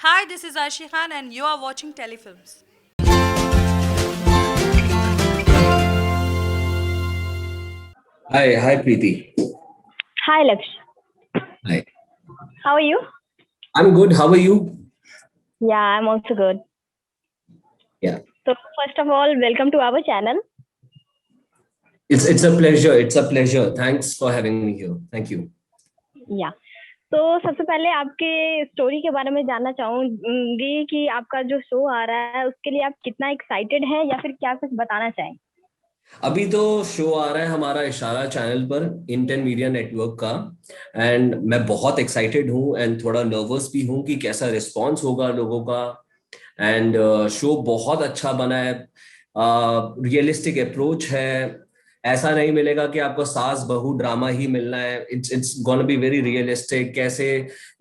Hi, this is Arshi Khan, and you are watching Telefilms. Hi, Preeti. Hi, Laksh. Hi. How are you? I'm good. How are you? Yeah, I'm also good. Yeah. So, first of all, welcome to our channel. It's a pleasure. It's a pleasure. Thanks for having me here. Thank you. या तो सबसे पहले आपके story के बारे में जानना चाहूंगी कि आपका जो शो आ रहा है उसके लिए आप कितना एक्साइटेड हैं या फिर क्या कुछ बताना चाहें? अभी तो शो आ रहा है हमारा इशारा चैनल पर इंटेन मीडिया नेटवर्क का एंड मैं बहुत एक्साइटेड हूँ एंड थोड़ा नर्वस भी हूँ कि कैसा रिस्पॉन्स होगा लोगों का एंड शो बहुत अच्छा बना है रियलिस्टिक अप्रोच है ऐसा नहीं मिलेगा कि आपको सास बहू ड्रामा ही मिलना है it's gonna be very realistic कैसे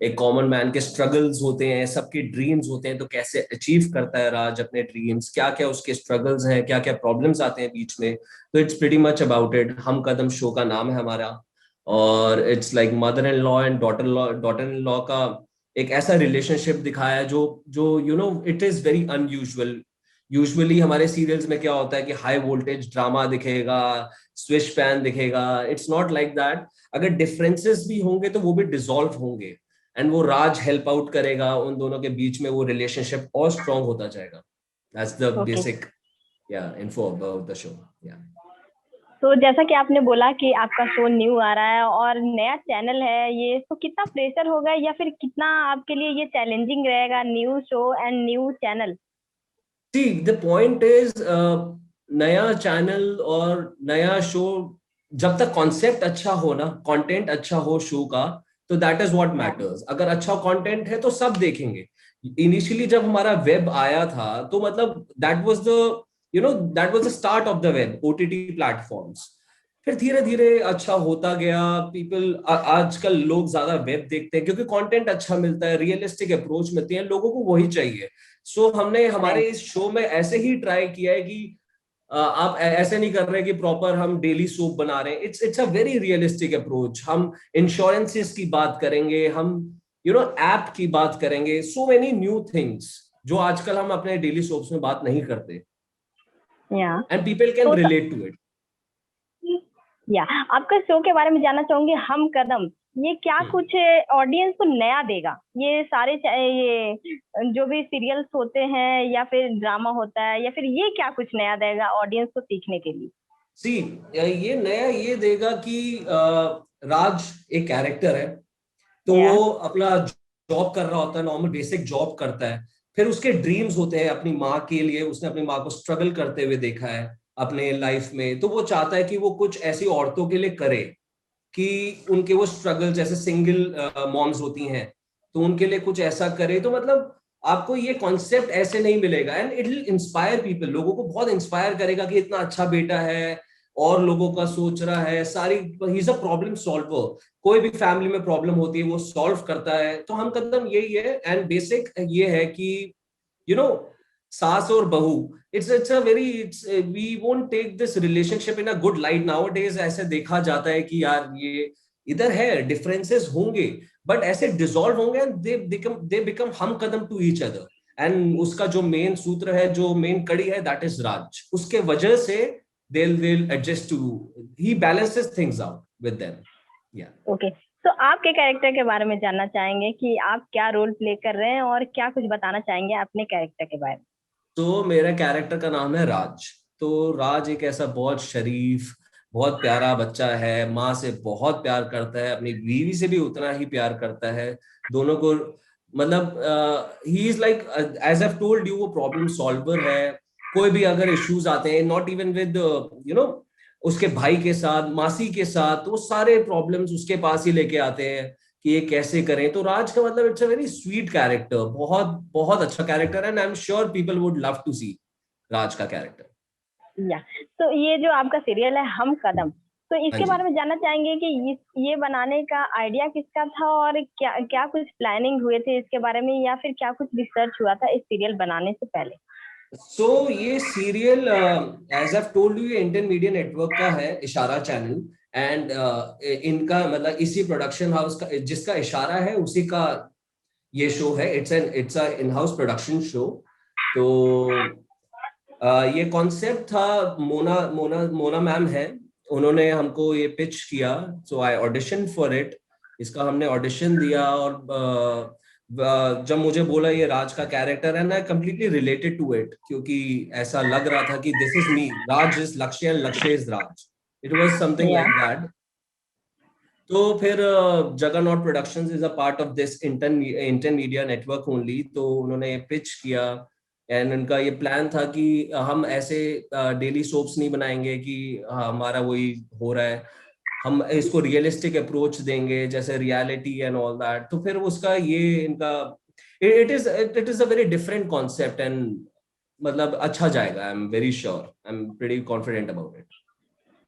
एक कॉमन मैन के स्ट्रगल्स होते हैं सबके ड्रीम्स होते हैं तो कैसे अचीव करता है राज अपने ड्रीम्स क्या क्या उसके स्ट्रगल्स हैं क्या क्या प्रॉब्लम्स आते हैं बीच में तो it's pretty much about it हम कदम शो का नाम है हमारा और it's like mother in law and daughter in law का एक ऐसा रिलेशनशिप दिखाया है जो it is very unusual usually हमारे सीरियल्स में क्या होता है कि हाई वोल्टेज ड्रामा दिखेगा स्विच पैन दिखेगा इट्स नॉट लाइक दैट अगर डिफरेंसेस भी होंगे तो वो भी डिसॉल्व होंगे एंड वो राज हेल्प आउट करेगा उन दोनों के बीच में वो रिलेशनशिप और स्ट्रांग होता जाएगा that's the okay basic info about the show या तो जैसा कि आपने बोला कि आपका शो न्यू आ रहा है और नया चैनल है ये, तो कितना प्रेशर होगा या फिर कितना आपके लिए ये चैलेंजिंग रहेगा, new show and new channel? See the point is नया चैनल और नया शो जब तक कॉन्सेप्ट अच्छा हो ना कंटेंट अच्छा हो शो का तो दैट इज व्हाट या मैटर्स अगर अच्छा कंटेंट है तो सब देखेंगे इनिशियली जब हमारा वेब आया था तो मतलब that was the start of the web OTT platforms फिर धीरे धीरे अच्छा होता गया पीपल आजकल लोग ज्यादा वेब देखते हैं क्योंकि कंटेंट अच्छा मिलता है रियलिस्टिक अप्रोच मिलती है लोगों को वही चाहिए सो हमने हमारे राइट। इस शो में ऐसे ही ट्राई किया है कि आप ऐसे नहीं कर रहे कि प्रॉपर हम डेली सोप बना रहे हैं it's a very realistic approach हम इंश्योरेंसेस की बात करेंगे हम ऐप की बात करेंगे सो मेनी न्यू थिंग्स जो आजकल हम अपने डेली सोप्स में बात नहीं करते या एंड पीपल कैन तो रिलेट टू इट या आपका शो के बारे में जानना चाहूंगी, हम कदम, ये क्या कुछ ऑडियंस को नया देगा? ये सारे ये जो भी सीरियल्स होते हैं या फिर ड्रामा होता है या फिर ये क्या कुछ नया देगा ऑडियंस को सीखने के लिए? सी ये नया ये देगा कि राज एक कैरेक्टर है तो या वो अपना जॉब कर रहा होता है नॉर्मल बेसिक जॉब करता है फिर उसके ड्रीम्स होते हैं अपनी माँ के लिए उसने अपनी माँ को स्ट्रगल करते हुए देखा है अपने लाइफ में तो वो चाहता है कि वो कुछ ऐसी औरतों के लिए करे कि उनके वो स्ट्रगल जैसे सिंगल मॉम्स होती हैं तो उनके लिए कुछ ऐसा करे तो मतलब आपको ये कॉन्सेप्ट ऐसे नहीं मिलेगा and it will inspire people लोगों को बहुत इंस्पायर करेगा कि इतना अच्छा बेटा है और लोगों का सोच रहा है सारी he is a problem solver कोई भी फैमिली में प्रॉब्लम होती है वो सॉल्व करता है तो हम कदम यही है एंड बेसिक ये है कि यू नो सास और बहू it's a very it's we won't take this relationship in a good light nowadays ऐसे देखा जाता है कि यार ये इधर है डिफरेंसेस होंगे बट ऐसे डिसॉल्व होंगे एंड दे बिकम हम कदम टू ईच अदर एंड उसका जो मेन सूत्र है जो मेन कड़ी है दैट इज राज उसके वजह से they'll adjust to he balances things out with them yeah okay, तो आपके कैरेक्टर के बारे में जानना चाहेंगे कि आप क्या रोल प्ले कर रहे हैं और क्या कुछ बताना चाहेंगे अपने कैरेक्टर के बारे में? तो मेरा कैरेक्टर का नाम है राज तो राज एक ऐसा बहुत शरीफ बहुत प्यारा बच्चा है माँ से बहुत प्यार करता है अपनी बीवी से भी उतना ही प्यार करता है दोनों को मतलब ही is like as I told you वो प्रॉब्लम सॉल्वर है कोई भी अगर इश्यूज आते हैं नॉट इवन विद उसके भाई के साथ मासी के साथ वो सारे प्रॉब्लम्स उसके पास ही लेके आते हैं कि ये कैसे करें तो राज का मतलब it's a very sweet character बहुत बहुत अच्छा कैरेक्टर है and I am sure people would love to see Raj का कैरेक्टर या तो ये जो आपका सीरियल है हम कदम, तो हाँ इसके जी बारे में जानना चाहेंगे कि ये बनाने का आइडिया किसका था और क्या क्या कुछ प्लानिंग हुए थे इसके बारे में या फिर क्या कुछ रिसर्च हुआ था इस सीरियल बनाने से पहले? सो ये serial as I told you ये इंडियन मीडिया नेटवर्क का है इशारा चैनल एंड इनका मतलब इसी प्रोडक्शन हाउस का जिसका इशारा है उसी का ये शो है, it's a in house production show. तो ये कॉन्सेप्ट था, मोना मोना मोना मैम है, उन्होंने हमको ये पिच किया, सो आई ऑडिशन फॉर इट। इसका हमने ऑडिशन दिया, और जब मुझे बोला ये राज का कैरेक्टर है ना, कम्प्लीटली रिलेटेड टू इट, क्योंकि ऐसा लग रहा था कि this is me, Raj is Lakshya and Lakshya is Raj, it was something या लाइक दैट। तो फिर Juggernaut productions is a part of this Indian media network only, तो उन्होंने ये पिच किया, एंड उनका ये प्लान था कि हम ऐसे डेली सोप्स नहीं बनाएंगे कि हमारा वही हो रहा है, हम इसको रियलिस्टिक अप्रोच देंगे, जैसे रियलिटी एंड ऑल दैट। तो फिर उसका ये इनका it is a very different concept, and मतलब अच्छा जाएगा, I am very sure, I am pretty confident about it.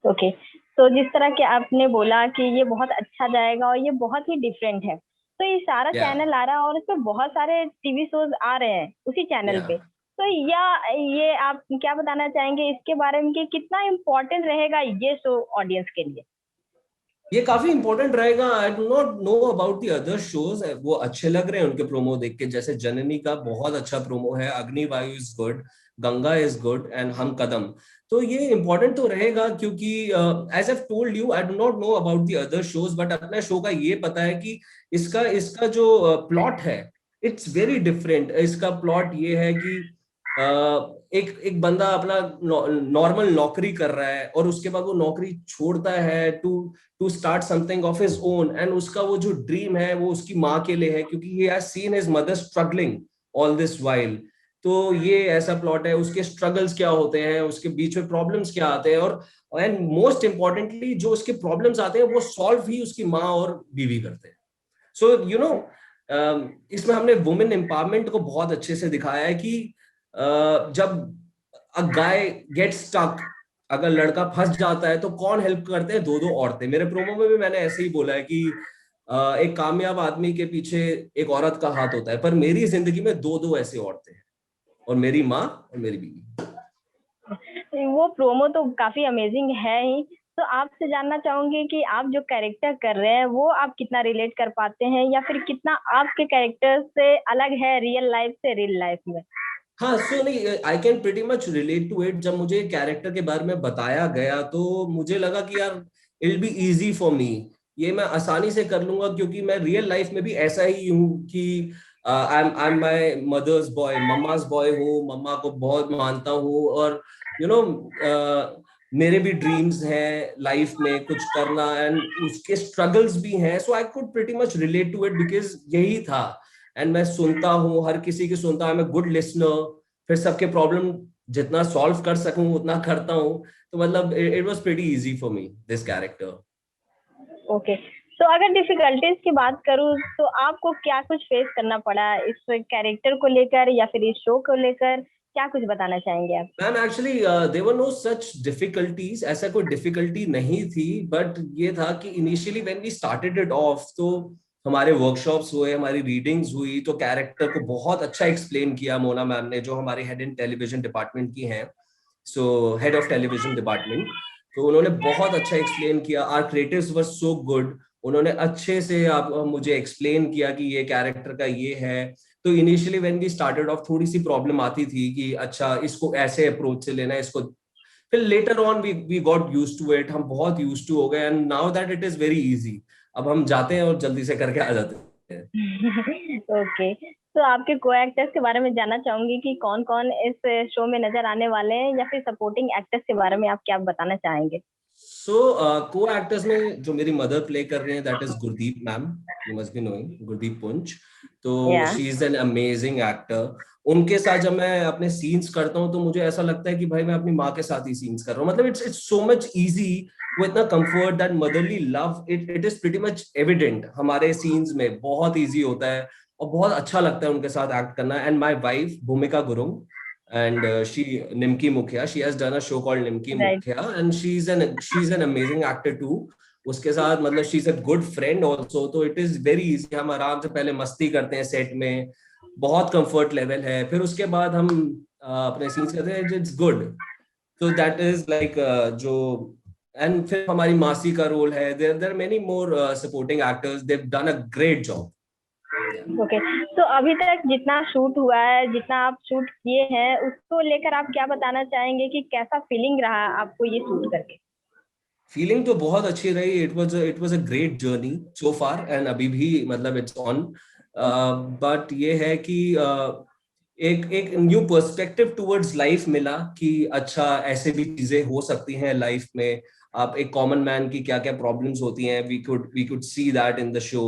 Okay. तो जिस तरह के आपने बोला कि ये बहुत अच्छा जाएगा और ये बहुत ही डिफरेंट है, तो ये सारा या चैनल आ रहा है और इसमें बहुत सारे टीवी शोज आ रहे हैं उसी चैनल या पे, तो या ये आप क्या बताना चाहेंगे इसके बारे में कि कितना इम्पोर्टेंट रहेगा ये शो ऑडियंस के लिए? ये काफी इंपॉर्टेंट रहेगा। आई do not know about the other shows, वो अच्छे लग रहे हैं उनके प्रोमो देख के, जैसे जननी का बहुत अच्छा प्रोमो है, Agnivayu is good, Ganga is good, and Hum Kadam. तो ये इंपॉर्टेंट तो रहेगा, क्योंकि as I told you, I do not know about the other shows, but अपने शो का ये पता है कि इसका इसका जो प्लॉट है, इट्स वेरी डिफरेंट। इसका प्लॉट ये है कि एक एक बंदा अपना नॉर्मल नौकरी कर रहा है, और उसके बाद वो नौकरी छोड़ता है to start something of his own, and उसका वो जो ड्रीम है वो उसकी माँ के लिए है, क्योंकि he has seen his mother struggling all this while. तो ये ऐसा प्लॉट है, उसके स्ट्रगल्स क्या होते हैं, उसके बीच में प्रॉब्लम्स क्या आते हैं, और एंड मोस्ट इंपॉर्टेंटली जो उसके प्रॉब्लम्स आते हैं वो सॉल्व ही उसकी माँ और बीवी करते हैं। सो यू नो, इसमें हमने वुमेन एम्पावरमेंट को बहुत अच्छे से दिखाया है कि जब अ गाय गेट स्टक, अगर लड़का फंस जाता है तो कौन हेल्प करते हैं? दो दो औरतें। मेरे प्रोमो में भी मैंने ऐसे ही बोला है कि एक कामयाब आदमी के पीछे एक औरत का हाथ होता है, पर मेरी जिंदगी में दो दो ऐसी औरतें हैं, और मेरी माँ और मेरी बीवी। वो प्रोमो तो काफी अमेजिंग है ही। तो आपसे जानना चाहूंगी कि आप जो कैरेक्टर कर रहे हैं वो आप कितना रिलेट कर पाते हैं, या फिर कितना आपके कैरेक्टर से अलग है रियल लाइफ से रियल लाइफ में? हाँ, सो नहीं, I can pretty much relate to it. जब मुझे कैरेक्टर के बारे में बताया गया तो मुझे लगा कि यार it will be easy for me, ये मैं आसानी से कर लूंगा, क्योंकि मैं रियल लाइफ में भी ऐसा ही हूँ कि I am my mother's boy, mamma's boy हूँ, मम्मा को बहुत मानता हूँ, और यू नो मेरे भी ड्रीम्स हैं लाइफ में कुछ करना, एंड उसके स्ट्रगल्स भी हैं। So I could pretty much relate to it, because यही था। एंड मैं सुनता हूँ, हर किसी की सुनता हूँ, आई एम अ गुड लिसनर, फिर सबके प्रॉब्लम जितना सॉल्व कर सकूं उतना करता हूँ। तो मतलब it was pretty easy for me this character. Okay. तो अगर डिफिकल्टीज की बात करूँ तो आपको क्या कुछ फेस करना पड़ा इस कैरेक्टर को लेकर या फिर इस शो को लेकर, क्या कुछ बताना चाहेंगे आप? Ma'am actually there were no such difficulties, ऐसा कोई डिफिकल्टी नहीं थी, बट ये था कि initially when we started it off, तो हमारे वर्कशॉप्स हुए, हमारी रीडिंग्स हुई, तो कैरेक्टर को बहुत अच्छा एक्सप्लेन किया मोना मैम ने, जो हमारे हेड इन टेलीविजन डिपार्टमेंट की हैं, so head of television department. तो उन्होंने बहुत अच्छा एक्सप्लेन किया, our creatives were so good, उन्होंने अच्छे से आप मुझे एक्सप्लेन किया कि ये कैरेक्टर का ये है। तो initially when we started off थोड़ी सी प्रॉब्लम आती थी कि अच्छा इसको ऐसे अप्रोच से लेना है इसको, फिर later on we got used to it, हम बहुत यूज्ड टू हो गए, and now that it is very easy. अब हम जाते हैं और जल्दी से करके आ जाते हैं। ओके। तो आपके को एक्टर्स के बारे में जानना चाहूंगी कि कौन कौन इस शो में नजर आने वाले हैं, या फिर सपोर्टिंग एक्टर्स के बारे में आप क्या बताना चाहेंगे? सो को एक्टर्स में जो मेरी मदर प्ले कर रही हैं, that is Gurdeep ma'am, you must be knowing Gurdeep पुंज। तो या she is an amazing actor. उनके साथ जब मैं अपने सीन्स करता हूँ तो मुझे ऐसा लगता है कि भाई मैं अपनी माँ के साथ ही सीन्स कर रहा हूँ, मतलब इट्स सो मच इजी, वो इतना comfort, that motherly love, it is pretty much evident हमारे सीन्स में, बहुत इजी होता है और बहुत अच्छा लगता है उनके साथ एक्ट करना। एंड माई वाइफ भूमिका Gurung, and Nimki Mukhia, she has done a show called Nimki right. Mukhia, and she's an amazing actor too. उसके साथ मतलब she's a good friend also, तो it is very easy, हम आराम से पहले मस्ती करते हैं सेट में, बहुत कंफर्ट लेवल है, फिर उसके बाद हम अपने सीन्स करते हैं, इट्स गुड। तो दैट इज लाइक जो, एंड फिर हमारी मासी का रोल है, there are many more supporting actors, they have done a great job. Okay. तो अभी तक जितना शूट हुआ है, जितना आप शूट किए हैं, उसको लेकर आप क्या बताना चाहेंगे कि कैसा फीलिंग रहा आपको ये शूट करके? फीलिंग तो बहुत अच्छी रही। It was a great journey so far, and अभी भी मतलब इट्स ऑन। बट ये है कि एक एक न्यू पर्सपेक्टिव टुवर्ड्स लाइफ मिला कि अच्छा ऐसे भी चीजें हो सकती हैं लाइफ में। आप एक कॉमन मैन की क्या क्या प्रॉब्लम्स होती हैं, we could see that in the show.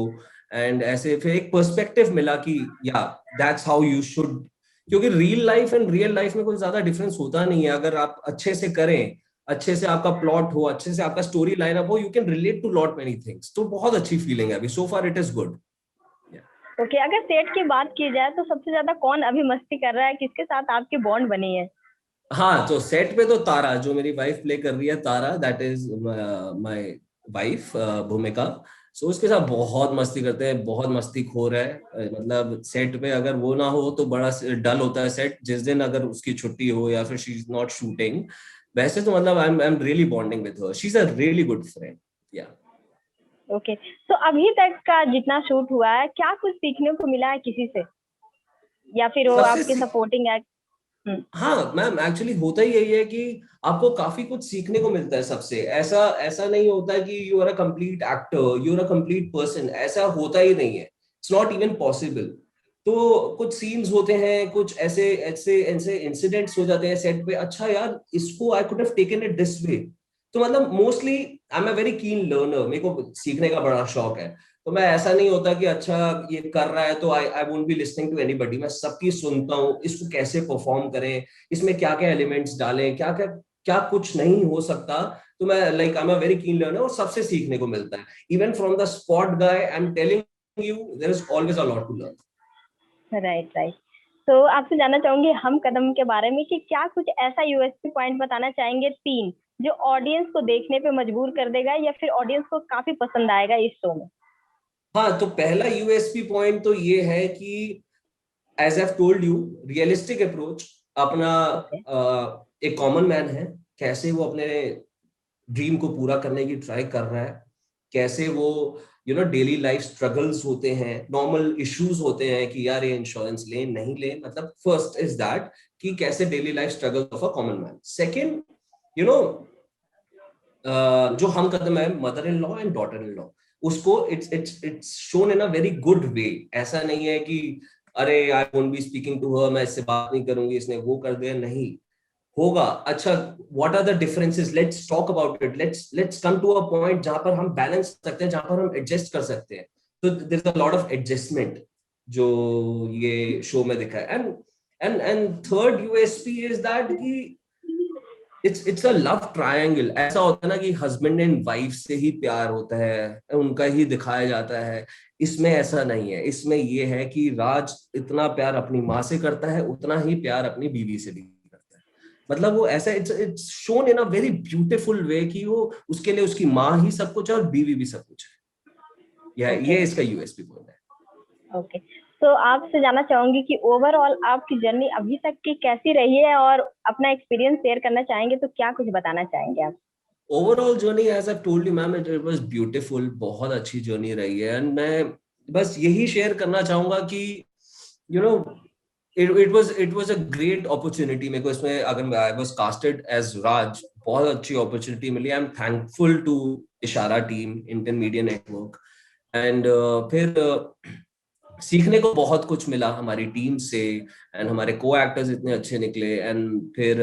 And ऐसे फिर एक पर्सपेक्टिव मिला कि yeah that's how you should, क्योंकि real life and real life में कोई ज्यादा डिफरेंस होता नहीं है। अगर आप अच्छे से करें, अच्छे से आपका प्लॉट हो, अच्छे से आपका स्टोरी लाइन अप हो, you can relate to lot many things. तो बहुत अच्छी फीलिंग है अभी, so far it is good. Okay, अगर सेट की बात की जाए तो सबसे ज्यादा कौन अभी मस्ती कर रहा है, किसके साथ आपकी बॉन्ड बनी है? हाँ, तो सेट पे तो तारा, जो मेरी वाइफ प्ले कर रही है, तारा, दैट इज माय वाइफ भूमिका। सो उसके साथ बहुत मस्ती करते हैं, बहुत मस्ती खोर है। मतलब सेट पे अगर वो ना हो तो बड़ा डल होता है सेट, जिस दिन अगर उसकी छुट्टी हो या फिर शी इज नॉट शूटिंग। वैसे तो मतलब I am really bonding with her, she is a really good friend. या ओके, तो अभी तक का जितना शूट हुआ है, क्या कुछ सीखने को मिला है किसी से, या फिर वो सबसे आपके सपोर्टिंग एक्ट? हम्म। हाँ मैम, एक्चुअली होता ही यही है कि आपको काफी कुछ सीखने को मिलता है सबसे। ऐसा ऐसा नहीं होता कि you are a complete actor, you are a complete person, ऐसा होता ही नहीं है। It's not even possible. तो कुछ सीन्स होते हैं, कुछ ऐसे ऐसे ऐसे इंसिडेंट्स हो जाते हैं सेट पे, अच्छा यार इसको I could have taken it this way. तो मतलब mostly I am a very keen learner, मेरे को सीखने का बड़ा शौक है। तो मैं, ऐसा नहीं होता कि अच्छा ये कर रहा है तो I I won't be listening to anybody. मैं सबकी सुनता हूँ, इसको कैसे परफॉर्म करें, इसमें क्या क्या एलिमेंट्स डालें, क्या क्या क्या कुछ नहीं हो सकता। तो मैं like I am a very keen learner, और सबसे सीखने को मिलता है। Even from the spot guy, I am telling you, there is always a lot to learn. Right, right. तो आपसे जानना चाहूंगी हम कदम के बारे में कि क्या कुछ ऐसा यूएसपी पॉइंट बताना चाहेंगे, तीन, जो ऑडियंस को देखने पे मजबूर कर देगा या फिर ऑडियंस को काफी पसंद आएगा इस शो में? हाँ, तो पहला यूएसपी पॉइंट तो ये है कि as I told you, realistic approach अपना। ओके। एक कॉमन मैन है, कैसे वो अपने ड्रीम को पूरा करने की ट्राई कर रहा है, कैसे वो डेली लाइफ स्ट्रगल्स होते हैं, नॉर्मल इश्यूज होते हैं कि यार ये इंश्योरेंस ले नहीं ले। मतलब फर्स्ट इज दैट कि कैसे daily life struggle of a common man. Second, you know जो हम कदम है, mother in law and daughter in law, उसको it's shown in a very good way. ऐसा नहीं है कि अरे I won't be speaking to her, मैं इससे बात नहीं करूंगी, इसने वो कर दिया, नहीं होगा। अच्छा, what are the differences, let's talk about it, let's come to a point जहां पर हम बैलेंस कर सकते हैं, जहां पर हम एडजस्ट कर सकते हैं। तो there is a lot of adjustment जो ये शो में दिखा है। And third USP is that कि इट्स अ लव ट्रायंगल। ऐसा होता है ना कि हस्बैंड एंड वाइफ से ही प्यार होता है, उनका ही दिखाया जाता है। इसमें ऐसा नहीं है, इसमें ये है कि राज इतना प्यार अपनी माँ से करता है, उतना ही प्यार अपनी बीवी से भी करता है। मतलब वो ऐसा, it's it's shown in a very beautiful way कि वो उसके लिए उसकी माँ ही सब कुछ है और बीवी भी सब कुछ है। ओके। ये इसका यूएसपी पॉइंट है। ओके, तो आपसे जानना चाहूंगी कि ओवरऑल आपकी जर्नी अभी तक की कैसी रही है, और अपना एक्सपीरियंस शेयर करना चाहेंगे तो क्या कुछ बताना चाहेंगे आप? Overall journey, as I told you ma'am, it was beautiful, बहुत अच्छी जर्नी रही है। एंड मैं बस यही शेयर करना चाहूंगा कि you know it was a great opportunity मेरे को इसमें। अगर I was casted as Raj, बहुत अच्छी अपॉर्चुनिटी मिली। I am thankful to Ishara team, Indian media network. And फिर सीखने को बहुत कुछ मिला हमारी टीम से, एंड हमारे को एक्टर्स इतने अच्छे निकले, एंड फिर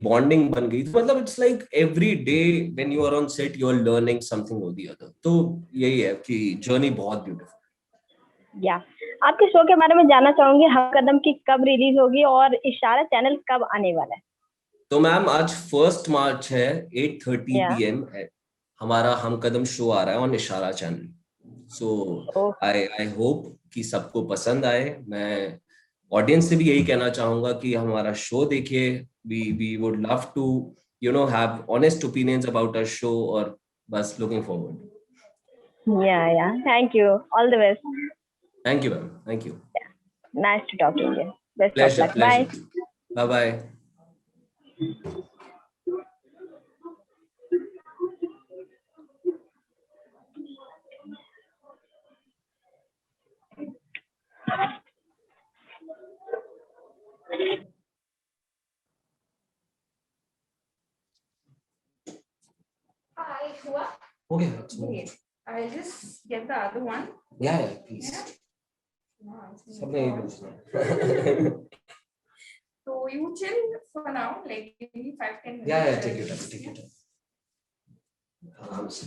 बॉन्डिंग बन गई। तो मतलब it's like every day when you are on set you are learning something और द अदर। तो यही है कि जर्नी बहुत ब्यूटीफुल। या आपके शो के बारे में जानना चाहूंगी, हम कदम की कब रिलीज होगी और इशारा चैनल कब आने वाला है? तो मैम आज 1 मार्च है, 8:30 या। PM हमारा हम कदम शो आ रहा है ऑन इशारा channel. So O. I I hope कि सबको पसंद आए। मैं ऑडियंस से भी यही कहना चाहूंगा कि हमारा शो देखिए। We would love to have honest opinions about our show, और बस looking forward. Yeah, thank you, all the best. Thank you ma'am, thank you. Nice to talking you. Best of pleasure, luck, bye. Pleasure. Bye bye. Hi, Hua. Okay, let's move. Great. I'll just get the other one. Yeah, please. Yeah. Wow, it's सबने यही really पूछना fun. So you chill for now, like maybe 5-10 minutes. Yeah, take your time, take your time. आराम से.